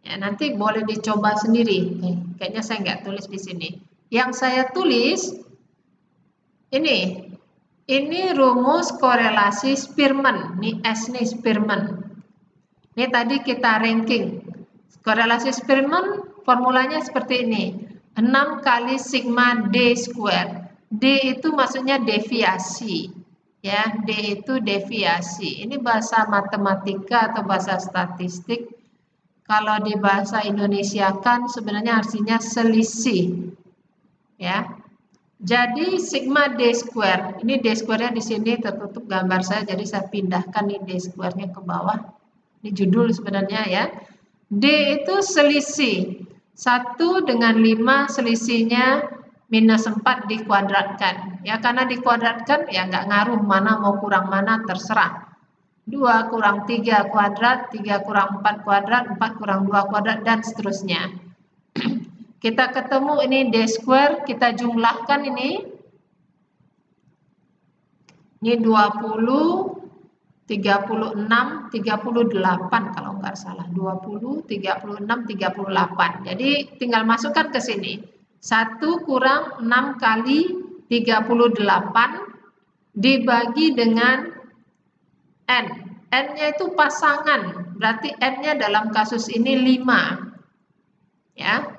Ya, nanti boleh dicoba sendiri. Kayaknya saya nggak tulis di sini. Yang saya tulis ini rumus korelasi Spearman. Ini S nih Spearman. Ini tadi kita ranking. Korelasi Spearman formulanya seperti ini. 6 kali sigma D square. D itu maksudnya deviasi. Ya, D itu deviasi. Ini bahasa matematika atau bahasa statistik. Kalau di bahasa Indonesia kan sebenarnya artinya selisih. Ya. Jadi sigma D square. Ini D square-nya di sini tertutup gambar saya, jadi saya pindahkan nih D square-nya ke bawah. Ini judul sebenarnya ya. D itu selisih. 1 dengan 5 selisihnya minus 4 dikuadratkan. Ya, karena dikuadratkan ya nggak ngaruh mana mau kurang mana terserah. 2 kurang 3 kuadrat, 3 kurang 4 kuadrat, 4 kurang 2 kuadrat, dan seterusnya. Kita ketemu ini D square, kita jumlahkan ini. Ini 20, 36, 38 kalau nggak salah. 20, 36, 38. Jadi tinggal masukkan ke sini. 1 kurang 6 kali 38 dibagi dengan N. N-nya itu pasangan. Berarti N-nya dalam kasus ini 5. Ya.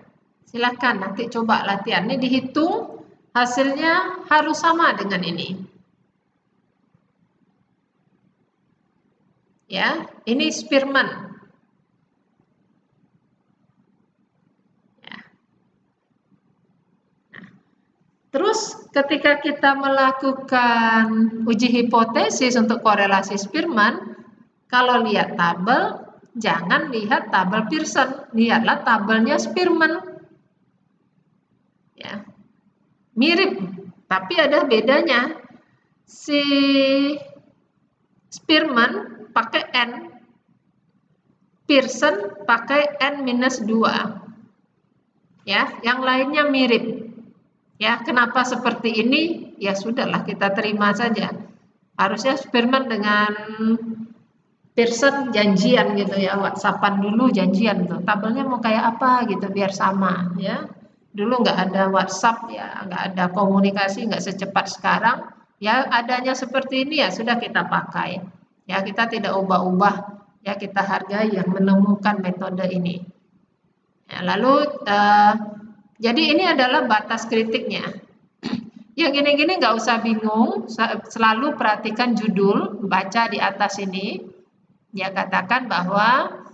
Silakan nanti coba latihan. Ini dihitung, hasilnya harus sama dengan ini. Ya, ini Spearman. Ya. Nah, terus ketika kita melakukan uji hipotesis untuk korelasi Spearman, kalau lihat tabel, jangan lihat tabel Pearson, lihatlah tabelnya Spearman. Ya. Mirip, tapi ada bedanya. Si Spearman pakai N, Pearson pakai N-2. Ya, yang lainnya mirip. Ya, kenapa seperti ini? Ya sudahlah, kita terima saja. Harusnya Spearman dengan Pearson janjian gitu ya, WhatsAppan dulu janjian tuh. Tabelnya mau kayak apa gitu biar sama ya. Dulu nggak ada WhatsApp ya, nggak ada komunikasi, nggak secepat sekarang. Ya adanya seperti ini ya sudah kita pakai. Ya kita tidak ubah-ubah, ya kita hargai yang menemukan metode ini. Ya, lalu jadi ini adalah batas kritiknya. Yang gini-gini nggak usah bingung, selalu perhatikan judul, baca di atas ini. Dia katakan bahwa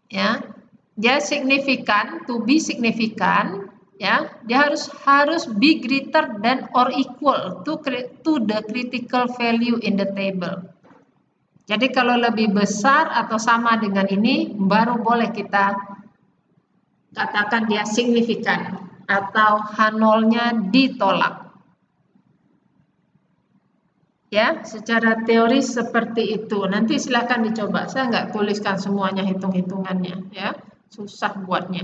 ya dia signifikan, to be signifikan, ya dia harus be greater than or equal to the critical value in the table. Jadi kalau lebih besar atau sama dengan ini baru boleh kita katakan dia signifikan atau H0-nya ditolak. Ya, secara teori seperti itu. Nanti silakan dicoba. Saya nggak tuliskan semuanya hitung-hitungannya, ya. Susah buatnya.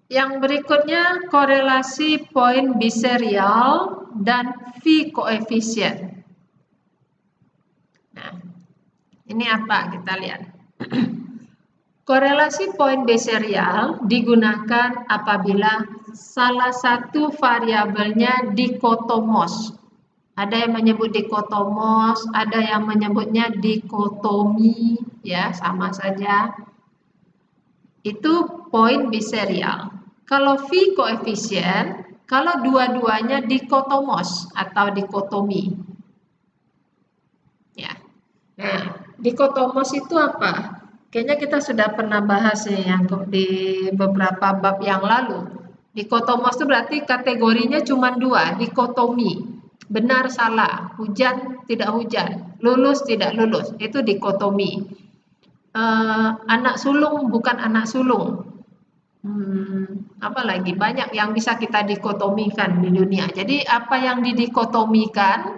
Yang berikutnya korelasi poin biserial dan V koefisien. Nah, ini apa? Kita lihat. Korelasi poin biserial digunakan apabila salah satu variabelnya dikotomos. Ada yang menyebut dikotomos, ada yang menyebutnya dikotomi, ya sama saja. Itu poin biserial. Kalau V koefisien, kalau dua-duanya dikotomos atau dikotomi. Ya. Nah, dikotomos itu apa? Kayaknya kita sudah pernah bahas yang di beberapa bab yang lalu. Dikotomos itu berarti kategorinya cuma 2, dikotomi. Benar salah, hujan tidak hujan, lulus tidak lulus, itu dikotomi. Anak sulung bukan anak sulung. Apa lagi? Banyak yang bisa kita dikotomikan di dunia. Jadi apa yang didikotomikan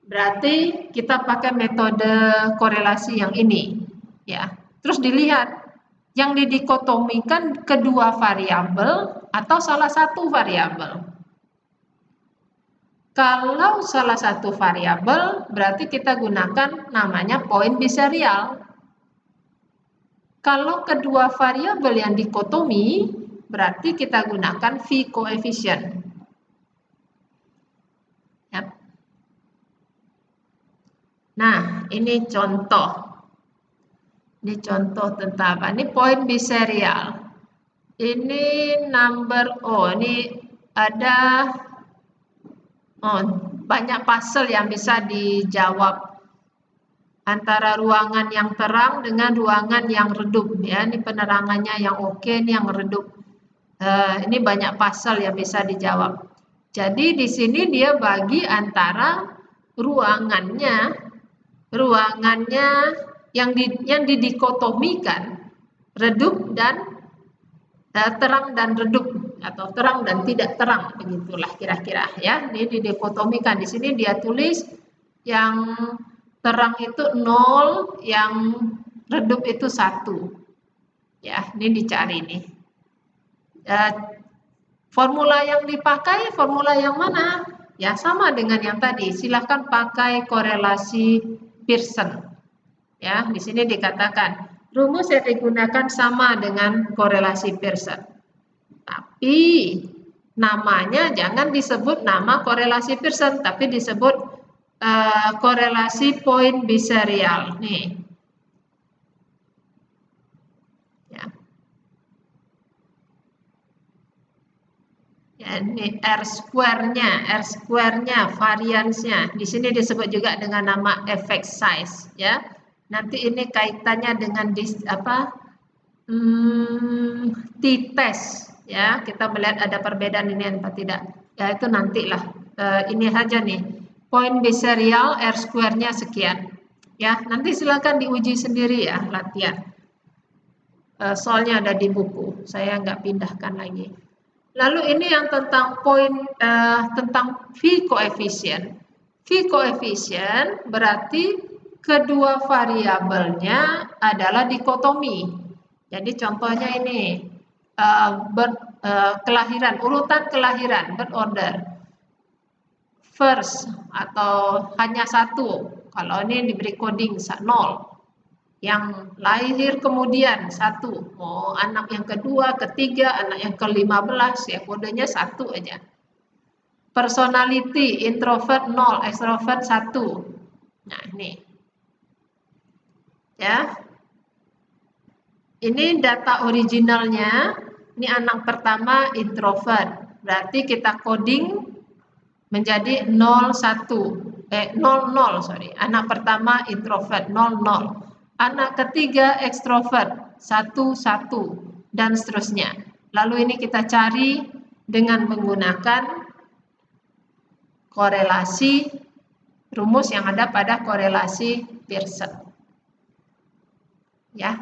berarti kita pakai metode korelasi yang ini, ya. Terus dilihat yang didikotomikan kedua variabel atau salah satu variabel. Kalau salah satu variabel, berarti kita gunakan namanya poin biserial. Kalau kedua variabel yang dikotomi, berarti kita gunakan V coefficient. Yap. Nah, ini contoh. Ini contoh tentang apa? Ini poin biserial. Ini number, ini ada banyak puzzle yang bisa dijawab antara ruangan yang terang dengan ruangan yang redup ya. Ini penerangannya yang oke, ini yang redup. Ini banyak puzzle yang bisa dijawab. Jadi di sini dia bagi antara ruangannya yang didikotomikan redup dan terang dan redup atau terang dan tidak terang, begitulah kira-kira ya. Ini didikotomikan. Di sini dia tulis yang terang itu 0, yang redup itu 1. Ya, ini dicari nih. Formula yang dipakai, formula yang mana? Ya, sama dengan yang tadi. Silahkan pakai korelasi Pearson. Ya, di sini dikatakan rumus yang digunakan sama dengan korelasi Pearson. Tapi namanya jangan disebut nama korelasi Pearson, tapi disebut korelasi poin biserial. Nih. Ya. Ya, ini R square-nya, variansnya. Di sini disebut juga dengan nama effect size, ya. Nanti ini kaitannya dengan t-test, ya. Kita melihat ada perbedaan ini apa tidak. Ya, itu nantilah. Ini saja nih. Poin biserial R square-nya sekian. Ya, nanti silakan diuji sendiri ya, latihan. Soalnya ada di buku. Saya nggak pindahkan lagi. Lalu ini yang tentang tentang V coefficient. V coefficient berarti kedua variabelnya adalah dikotomi. Jadi contohnya ini kelahiran, urutan kelahiran, birth order. First atau hanya satu. Kalau ini diberi coding 0. Yang lahir kemudian 1. Anak yang kedua, ketiga, anak yang ke-15 ya kodenya 1 aja. Personality, introvert 0, extrovert 1. Nah, ini. Ya. Ini data originalnya. Ini anak pertama introvert. Berarti kita coding menjadi 01. 00, sorry. Anak pertama introvert 00. Anak ketiga ekstrovert 11 dan seterusnya. Lalu ini kita cari dengan menggunakan korelasi rumus yang ada pada korelasi Pearson. Ya.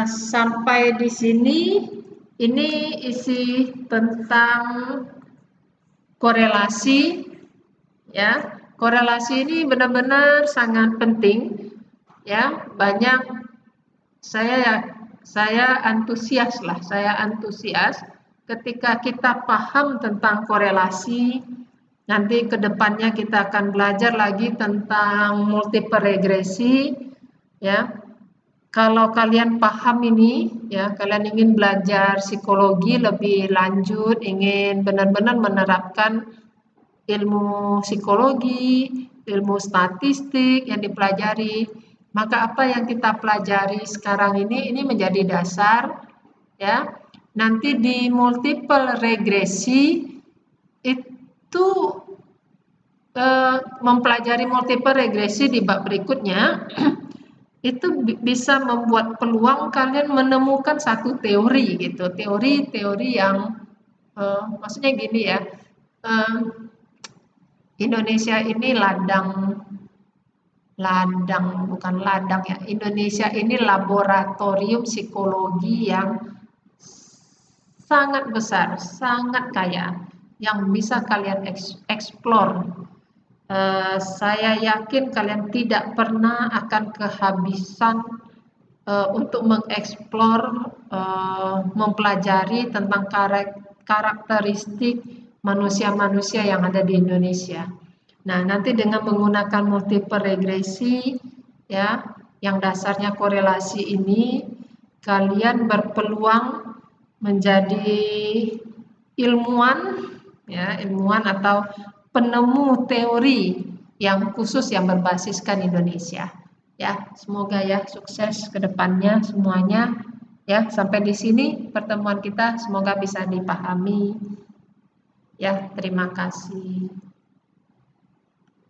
Sampai di sini ini isi tentang korelasi ya. Korelasi ini benar-benar sangat penting ya. Banyak saya antusias ketika kita paham tentang korelasi. Nanti ke depannya kita akan belajar lagi tentang multiple regresi ya. Kalau kalian paham ini ya, kalian ingin belajar psikologi lebih lanjut, ingin benar-benar menerapkan ilmu psikologi, ilmu statistik yang dipelajari, maka apa yang kita pelajari sekarang ini menjadi dasar ya. Nanti di multiple regresi itu mempelajari multiple regresi di bab berikutnya itu bisa membuat peluang kalian menemukan satu teori gitu, teori yang maksudnya gini ya, Indonesia ini bukan ladang ya, Indonesia ini laboratorium psikologi yang sangat besar, sangat kaya, yang bisa kalian explore. Saya yakin kalian tidak pernah akan kehabisan untuk mengeksplor, mempelajari tentang karakteristik manusia-manusia yang ada di Indonesia. Nah, nanti dengan menggunakan multiple regresi ya, yang dasarnya korelasi ini, kalian berpeluang menjadi ilmuwan ya, ilmuwan atau penemu teori yang khusus yang berbasiskan Indonesia. Ya, semoga ya sukses ke depannya semuanya. Ya, sampai di sini pertemuan kita semoga bisa dipahami. Ya, terima kasih.